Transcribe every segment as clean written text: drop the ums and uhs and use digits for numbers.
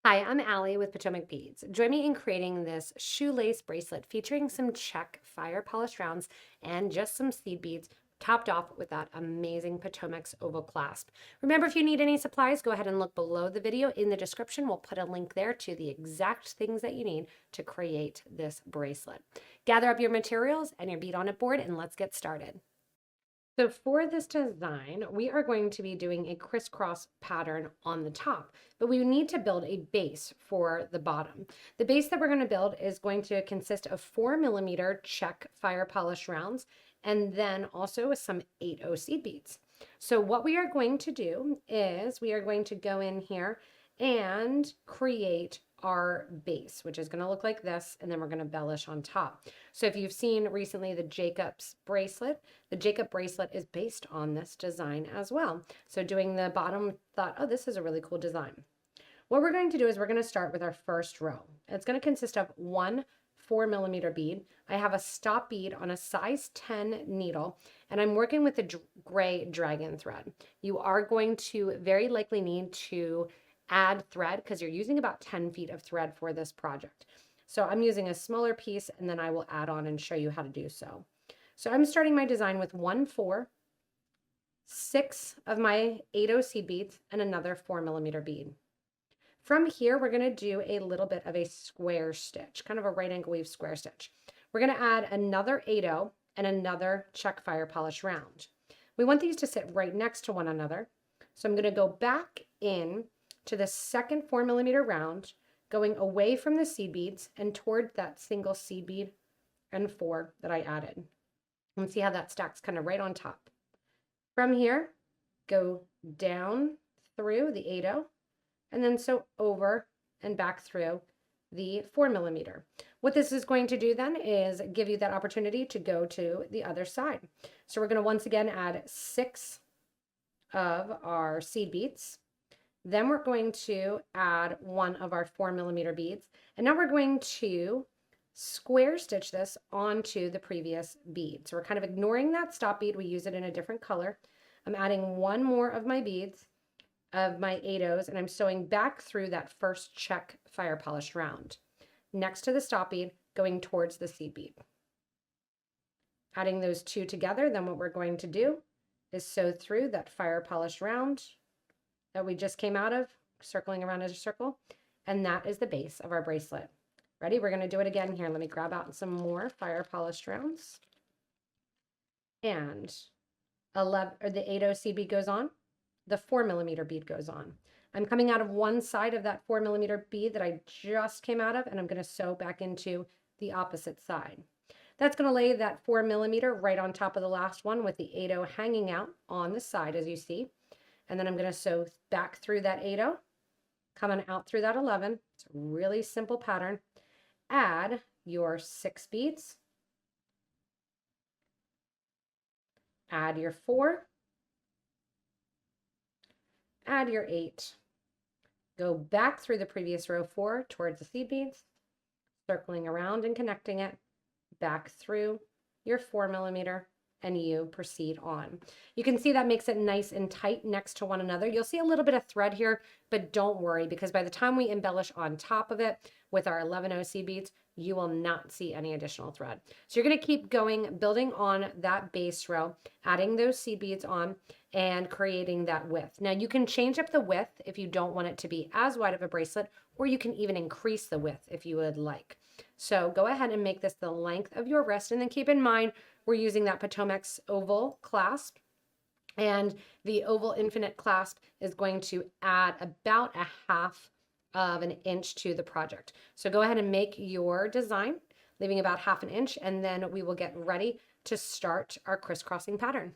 Hi, I'm Allie with Potomac Beads. Join me in creating this shoelace bracelet featuring some Czech fire polished rounds and just some seed beads topped off with that amazing Potomac's oval clasp. Remember, if you need any supplies, go ahead and look below the video in the description. We'll put a link there to the exact things that you need to create this bracelet. Gather up your materials and your bead on a board and let's get started. So for this design, we are going to be doing a crisscross pattern on the top, but we need to build a base for the bottom. The base that we're going to build is going to consist of 4mm Czech fire polish rounds and then also some 8/0 seed beads. So what we are going to do is we are going to go in here and create our base, which is going to look like this, and then we're going to embellish on top. So if you've seen recently the Jacob's bracelet, the Jacob bracelet is based on this design as well. So doing the bottom, thought, oh, this is a really cool design. What we're going to do is we're going to start with our first row. It's going to consist of one 4mm bead. I have a stop bead on a size 10 needle, and I'm working with the gray dragon thread. You are going to very likely need to add thread because you're using about 10 feet of thread for this project. So I'm using a smaller piece and then I will add on and show you how to do so. So I'm starting my design with 1, 4, 6 of my 8/0 seed beads and another 4mm bead. From here, we're going to do a little bit of a square stitch, kind of a right angle weave square stitch. We're going to add another 8/0 and another Czech fire polish round. We want these to sit right next to one another. So I'm going to go back in to the second 4mm round, going away from the seed beads and toward that single seed bead and 4 that I added. And see how that stacks kind of right on top. From here, go down through the 8/0 and then so over and back through the 4mm. What this is going to do then is give you that opportunity to go to the other side. So we're going to once again add 6 of our seed beads. Then we're going to add 1 of our 4mm beads. And now we're going to square stitch this onto the previous bead. So we're kind of ignoring that stop bead. We use it in a different color. I'm adding 1 more of my beads of my 8/0s, and I'm sewing back through that first Czech fire polished round. Next to the stop bead, going towards the seed bead. Adding those 2 together, then what we're going to do is sew through that fire polished round that we just came out of, circling around as a circle, and that is the base of our bracelet. Ready? We're going to do it again here. Let me grab out some more fire polished rounds. And the 8/0 seed bead goes on, the 4mm bead goes on. I'm coming out of one side of that 4mm bead that I just came out of, and I'm going to sew back into the opposite side. That's going to lay that 4mm right on top of the last one with the 8/0 hanging out on the side, as you see. And then I'm going to sew back through that 8/0, coming out through that 11. It's a really simple pattern. Add your 6 beads. Add your 4. Add your 8. Go back through the previous row 4 towards the seed beads, circling around and connecting it, back through your 4mm, and you proceed on. You can see that makes it nice and tight next to one another. You'll see a little bit of thread here, but don't worry, because by the time we embellish on top of it with our 11/0 seed beads, you will not see any additional thread. So you're going to keep going, building on that base row, adding those seed beads on and creating that width. Now you can change up the width if you don't want it to be as wide of a bracelet, or you can even increase the width if you would like. So go ahead and make this the length of your wrist, and then keep in mind we're using that Potomac's oval clasp, and the oval infinite clasp is going to add about a 1/2 of an inch to the project. So go ahead and make your design, leaving about 1/2 inch, and then we will get ready to start our crisscrossing pattern.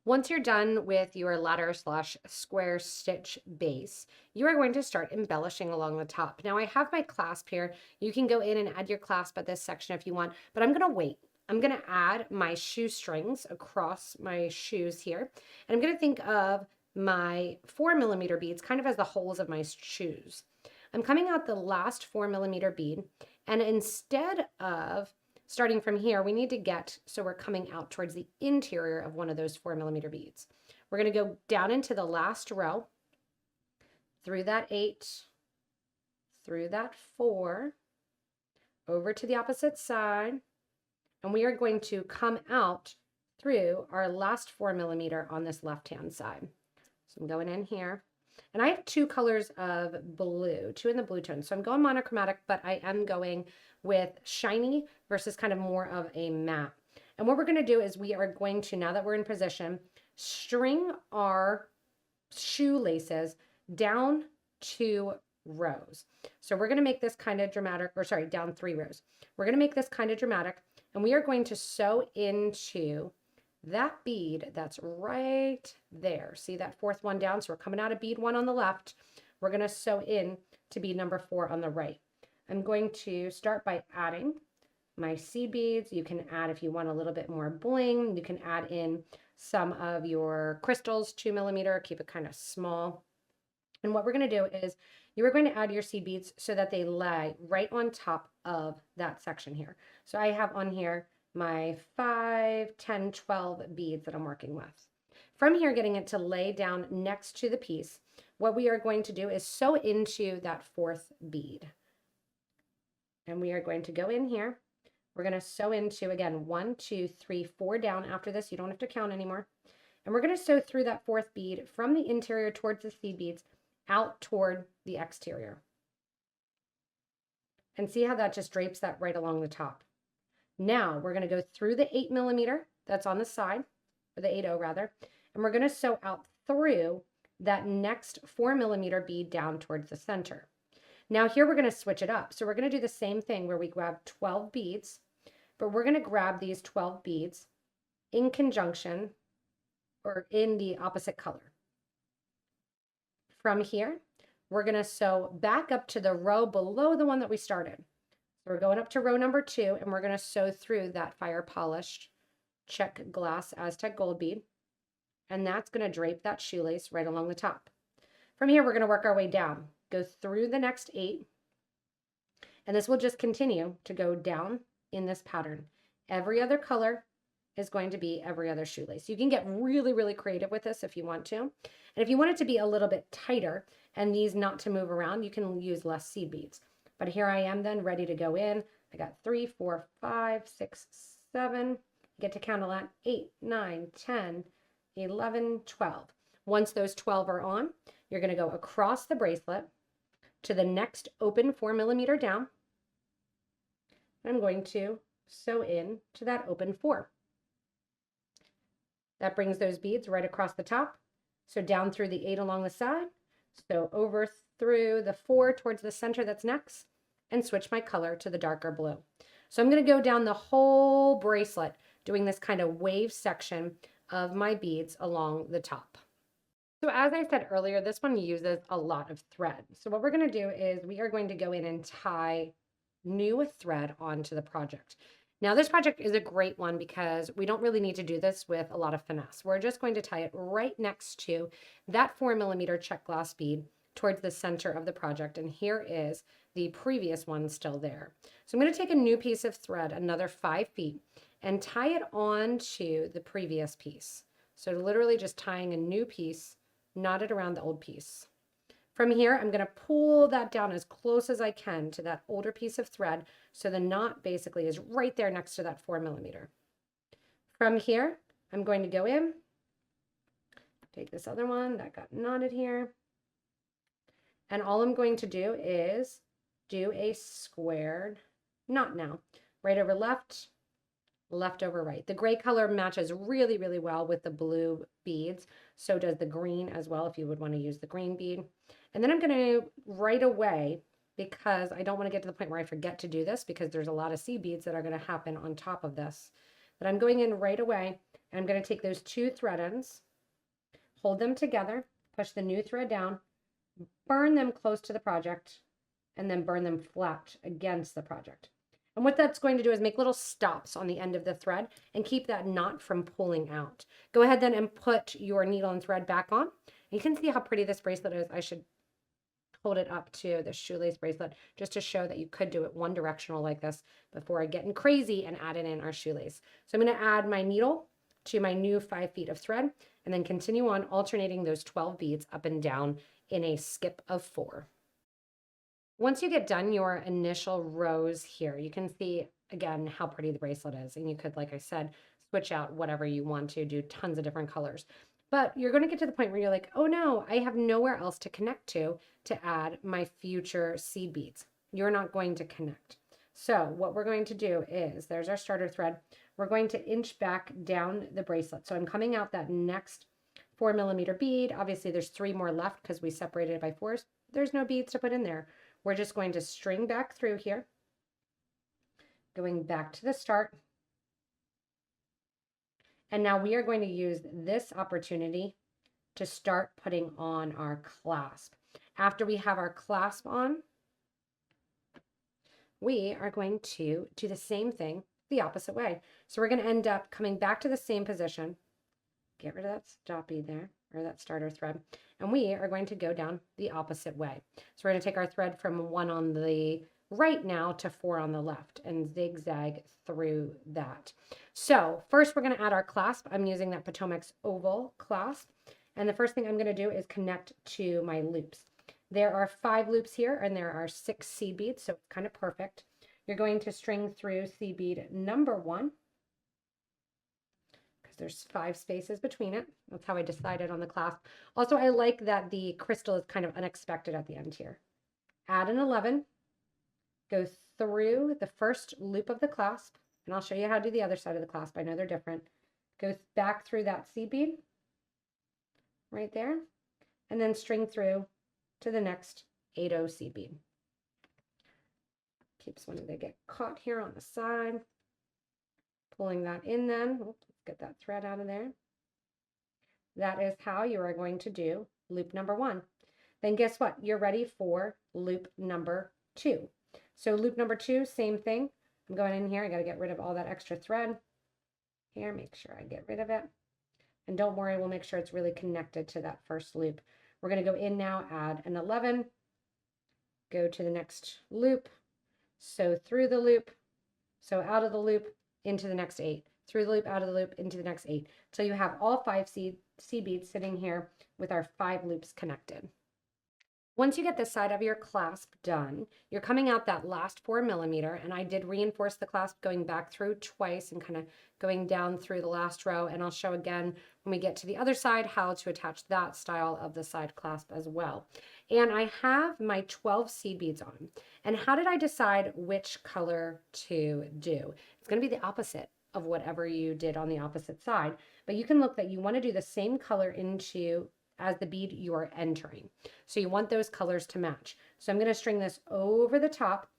Once you're done with your ladder/square stitch base, you are going to start embellishing along the top. Now I have my clasp here. You can go in and add your clasp at this section if you want, but I'm going to wait. I'm going to add my shoestrings across my shoes here, and I'm going to think of my 4mm beads kind of as the holes of my shoes. I'm coming out the last 4mm bead, and instead of starting from here, we need to get, so we're coming out towards the interior of one of those 4mm beads. We're going to go down into the last row, through that 8, through that 4, over to the opposite side, and we are going to come out through our last 4 millimeter on this left-hand side. So I'm going in here, and I have 2 colors of blue, 2 in the blue tone. So I'm going monochromatic, but I am going with shiny versus kind of more of a matte. And what we're going to do is we are going to, now that we're in position, string our shoelaces down 2 rows. So we're going to make this kind of dramatic, or sorry, down 3 rows. We're going to make this kind of dramatic, and we are going to sew into that bead that's right there. See that 4th one down? So we're coming out of bead 1 on the left. We're going to sew in to bead number 4 on the right. I'm going to start by adding my seed beads. You can add, if you want a little bit more bling, you can add in some of your crystals, 2 millimeter, keep it kind of small. And what we're going to do is you are going to add your seed beads so that they lay right on top of that section here. So I have on here my 5, 10, 12 beads that I'm working with. From here, getting it to lay down next to the piece, what we are going to do is sew into that 4th bead. And we are going to go in here. We're going to sew into, again, 1, 2, 3, 4 down after this. You don't have to count anymore. And we're going to sew through that 4th bead from the interior towards the seed beads out toward the exterior. And see how that just drapes that right along the top. Now we're going to go through the 8 millimeter that's on the side, or the 8/0 rather, and we're going to sew out through that next 4 millimeter bead down towards the center. Now here we're going to switch it up. So we're going to do the same thing where we grab 12 beads, but we're going to grab these 12 beads in conjunction or in the opposite color. From here, we're going to sew back up to the row below the one that we started. So we're going up to row number 2, and we're going to sew through that fire polished Czech glass Aztec gold bead, and that's going to drape that shoelace right along the top. From here, we're going to work our way down, go through the next 8, and this will just continue to go down in this pattern. Every other color is going to be every other shoelace. You can get really, really creative with this if you want to. And if you want it to be a little bit tighter and these not to move around, you can use less seed beads. But here I am then ready to go in. I got 3, 4, 5, 6, 7. Get to count a lot. 8, 9, 10, 11, 12. Once those 12 are on, you're going to go across the bracelet to the next open 4 millimeter down. I'm going to sew in to that open 4. That brings those beads right across the top. So down through the 8 along the side. So over through the 4 towards the center that's next, and switch my color to the darker blue. So I'm going to go down the whole bracelet doing this kind of wave section of my beads along the top. So as I said earlier, this one uses a lot of thread. So what we're going to do is we are going to go in and tie new thread onto the project. Now this project is a great one because we don't really need to do this with a lot of finesse. We're just going to tie it right next to that 4 millimeter Czech glass bead towards the center of the project. And here is the previous one still there. So I'm going to take a new piece of thread, another 5 feet, and tie it onto the previous piece. So literally just tying a new piece knotted around the old piece. From here, I'm going to pull that down as close as I can to that older piece of thread. So the knot basically is right there next to that 4 millimeter. From here, I'm going to go in, take this other one that got knotted here. And all I'm going to do is do a squared knot now. Right over left, left over right. The gray color matches really, really well with the blue beads. So does the green as well if you would want to use the green bead. And then I'm going to right away, because I don't want to get to the point where I forget to do this because there's a lot of seed beads that are going to happen on top of this. But I'm going in right away and I'm going to take those 2 thread ends, hold them together, push the new thread down, burn them close to the project, and then burn them flat against the project. And what that's going to do is make little stops on the end of the thread and keep that knot from pulling out. Go ahead then and put your needle and thread back on. You can see how pretty this bracelet is. I should hold it up to the shoelace bracelet just to show that you could do it one directional like this before getting crazy and adding in our shoelace. So I'm going to add my needle to my new 5 feet of thread and then continue on alternating those 12 beads up and down in a skip of 4. Once you get done your initial rows here, you can see again how pretty the bracelet is. And you could, like I said, switch out whatever you want to, do tons of different colors. But you're going to get to the point where you're like, oh no, I have nowhere else to connect to add my future seed beads. You're not going to connect. So what we're going to do is, there's our starter thread. We're going to inch back down the bracelet. So I'm coming out that next 4mm bead. Obviously there's 3 more left because we separated it by 4s. There's no beads to put in there. We're just going to string back through here, going back to the start. And now we are going to use this opportunity to start putting on our clasp. After we have our clasp on, we are going to do the same thing the opposite way. So we're going to end up coming back to the same position, get rid of that stop bead there, or that starter thread, and we are going to go down the opposite way. So we're going to take our thread from 1 on the right now to 4 on the left and zigzag through that. So first we're going to add our clasp. I'm using that Potomac's oval clasp, and the first thing I'm going to do is connect to my loops. There are 5 loops here and there are 6 seed beads, so it's kind of perfect. You're going to string through seed bead number 1, because there's 5 spaces between it. That's how I decided on the clasp. Also, I like that the crystal is kind of unexpected at the end here. Add an 11, go through the first loop of the clasp, and I'll show you how to do the other side of the clasp. I know they're different. Go back through that seed bead right there, and then string through to the next 8-0 seed bead. Keeps when they get caught here on the side. Pulling that in then. Let's get that thread out of there. That is how you are going to do loop number 1. Then guess what? You're ready for loop number 2. So loop number 2, same thing. I'm going in here. I got to get rid of all that extra thread. Here, make sure I get rid of it. And don't worry, we'll make sure it's really connected to that first loop. We're going to go in now, add an 11, go to the next loop, sew through the loop, sew out of the loop, into the next 8, through the loop, out of the loop, into the next 8. So you have all 5 seed beads sitting here with our 5 loops connected. Once you get this side of your clasp done, you're coming out that last 4mm, and I did reinforce the clasp going back through twice and kind of going down through the last row, and I'll show again when we get to the other side how to attach that style of the side clasp as well. And I have my 12 seed beads on. And how did I decide which color to do? It's going to be the opposite of whatever you did on the opposite side, but you can look that you want to do the same color into as the bead you are entering. So you want those colors to match. So I'm going to string this over the top,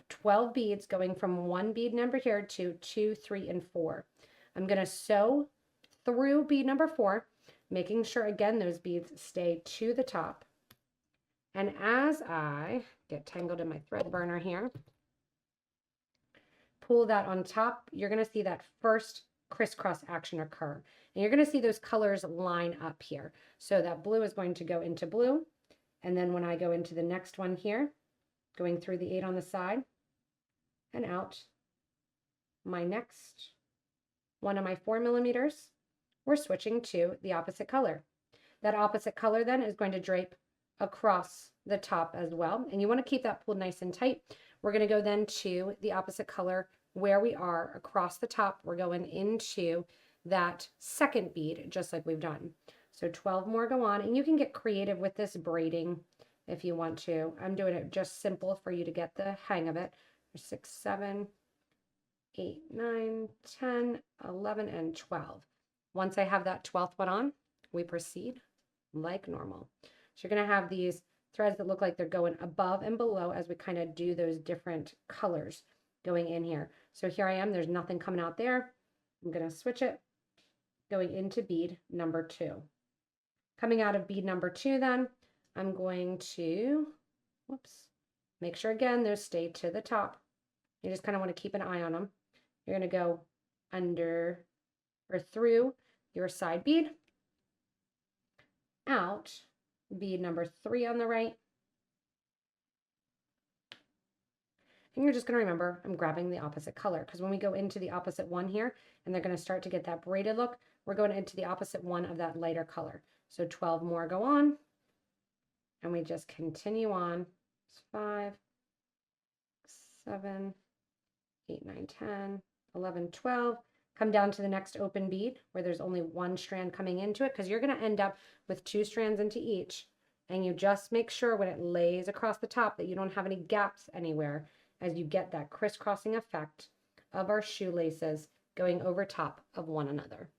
12 beads going from 1 bead number here to 2, 3, and 4. I'm going to sew through bead number 4, making sure again those beads stay to the top. And as I get tangled in my thread burner here, pull that on top, you're going to see that first crisscross action occur. And you're going to see those colors line up here. So that blue is going to go into blue. And then when I go into the next one here, going through the 8 on the side and out, my next one of my 4mm, we're switching to the opposite color. That opposite color then is going to drape across the top as well. And you want to keep that pulled nice and tight. We're going to go then to the opposite color where we are across the top. We're going into that second bead, just like we've done. So 12 more go on, and you can get creative with this braiding if you want to. I'm doing it just simple for you to get the hang of it. 6, 7, 8, 9, 10, 11, and 12. Once I have that 12th one on, we proceed like normal. So you're going to have these threads that look like they're going above and below as we kind of do those different colors going in here. So here I am, there's nothing coming out there. I'm going to switch it, going into bead number 2. Coming out of bead number 2 then, I'm going to, make sure again those stay to the top. You just kind of want to keep an eye on them. You're going to go under or through your side bead, out bead number 3 on the right. And you're just going to remember I'm grabbing the opposite color, because when we go into the opposite one here and they're going to start to get that braided look, we're going into the opposite one of that lighter color. So 12 more go on, and we just continue on 5, 7, 8, 9, 10, 11, 12. Come down to the next open bead where there's only one strand coming into it, because you're going to end up with 2 strands into each. And you just make sure when it lays across the top that you don't have any gaps anywhere, as you get that crisscrossing effect of our shoelaces going over top of one another.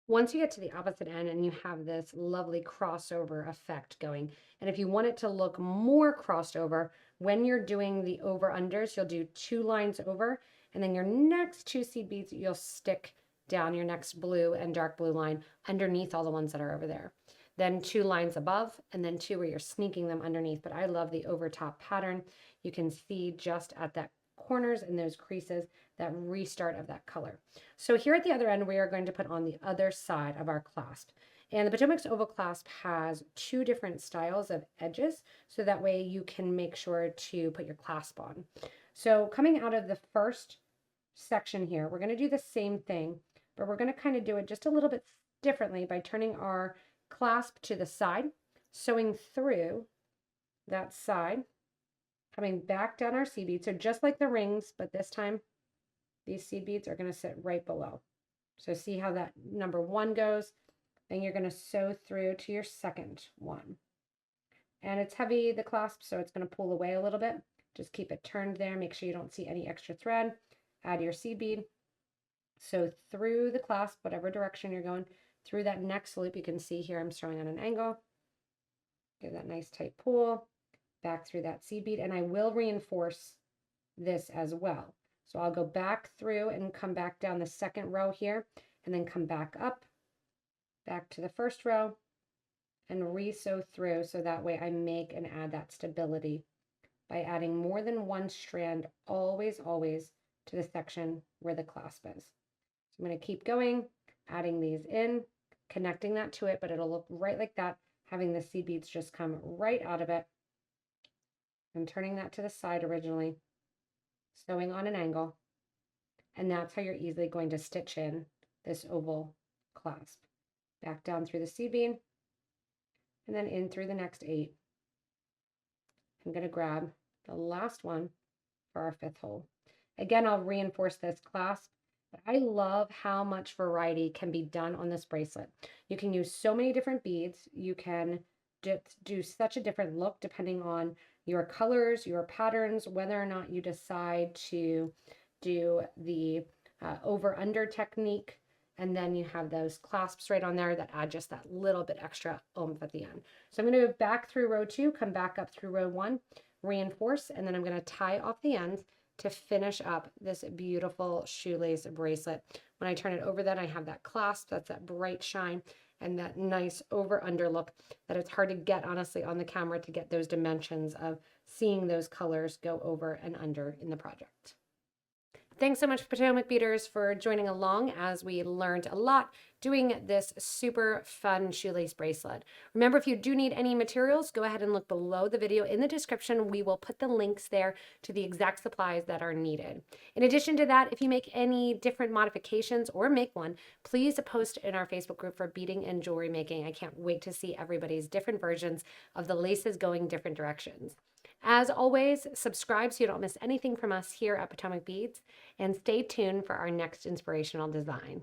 Once you get to the opposite end and you have this lovely crossover effect going, and if you want it to look more crossed over, when you're doing the over-unders, you'll do 2 lines over, and then your next 2 seed beads, you'll stick down your next blue and dark blue line underneath all the ones that are over there. Then 2 lines above, and then 2 where you're sneaking them underneath. But I love the over top pattern. You can see just at that corners and those creases that restart of that color. So here at the other end, we are going to put on the other side of our clasp. And the Potomac's oval clasp has 2 different styles of edges, so that way you can make sure to put your clasp on. So coming out of the first section here, we're going to do the same thing, but we're going to kind of do it just a little bit differently by turning our clasp to the side, sewing through that side, coming back down our seed bead. So just like the rings, but this time these seed beads are going to sit right below. So see how that number 1 goes. Then you're going to sew through to your second one. And it's heavy, the clasp, so it's going to pull away a little bit. Just keep it turned there. Make sure you don't see any extra thread. Add your seed bead. Sew through the clasp, whatever direction you're going. Through that next loop, you can see here I'm sewing on an angle. Give that nice tight pull. Back through that seed bead, and I will reinforce this as well. So I'll go back through and come back down the second row here, and then come back up, back to the first row, and re-sew through, so that way I make and add that stability by adding more than 1 strand always to the section where the clasp is. So I'm going to keep going, adding these in, connecting that to it, but it'll look right like that, having the seed beads just come right out of it. I'm turning that to the side originally, sewing on an angle, and that's how you're easily going to stitch in this oval clasp. Back down through the seed bead, and then in through the next 8. I'm going to grab the last one for our 5th hole. Again, I'll reinforce this clasp, but I love how much variety can be done on this bracelet. You can use so many different beads. You can do such a different look depending on your colors, your patterns, whether or not you decide to do the over-under technique. And then you have those clasps right on there that add just that little bit extra oomph at the end. So I'm going to go back through row 2, come back up through row 1, reinforce, and then I'm going to tie off the ends to finish up this beautiful shoelace bracelet. When I turn it over, then I have that clasp, that's that bright shine, and that nice over-under look that it's hard to get, honestly, on the camera to get those dimensions of seeing those colors go over and under in the project. Thanks so much, Potomac Beaters, for joining along as we learned a lot doing this super fun shoelace bracelet. Remember, if you do need any materials, go ahead and look below the video in the description. We will put the links there to the exact supplies that are needed. In addition to that, if you make any different modifications or make one, please post in our Facebook group for beading and jewelry making. I can't wait to see everybody's different versions of the laces going different directions. As always, subscribe so you don't miss anything from us here at Potomac Beads, and stay tuned for our next inspirational design.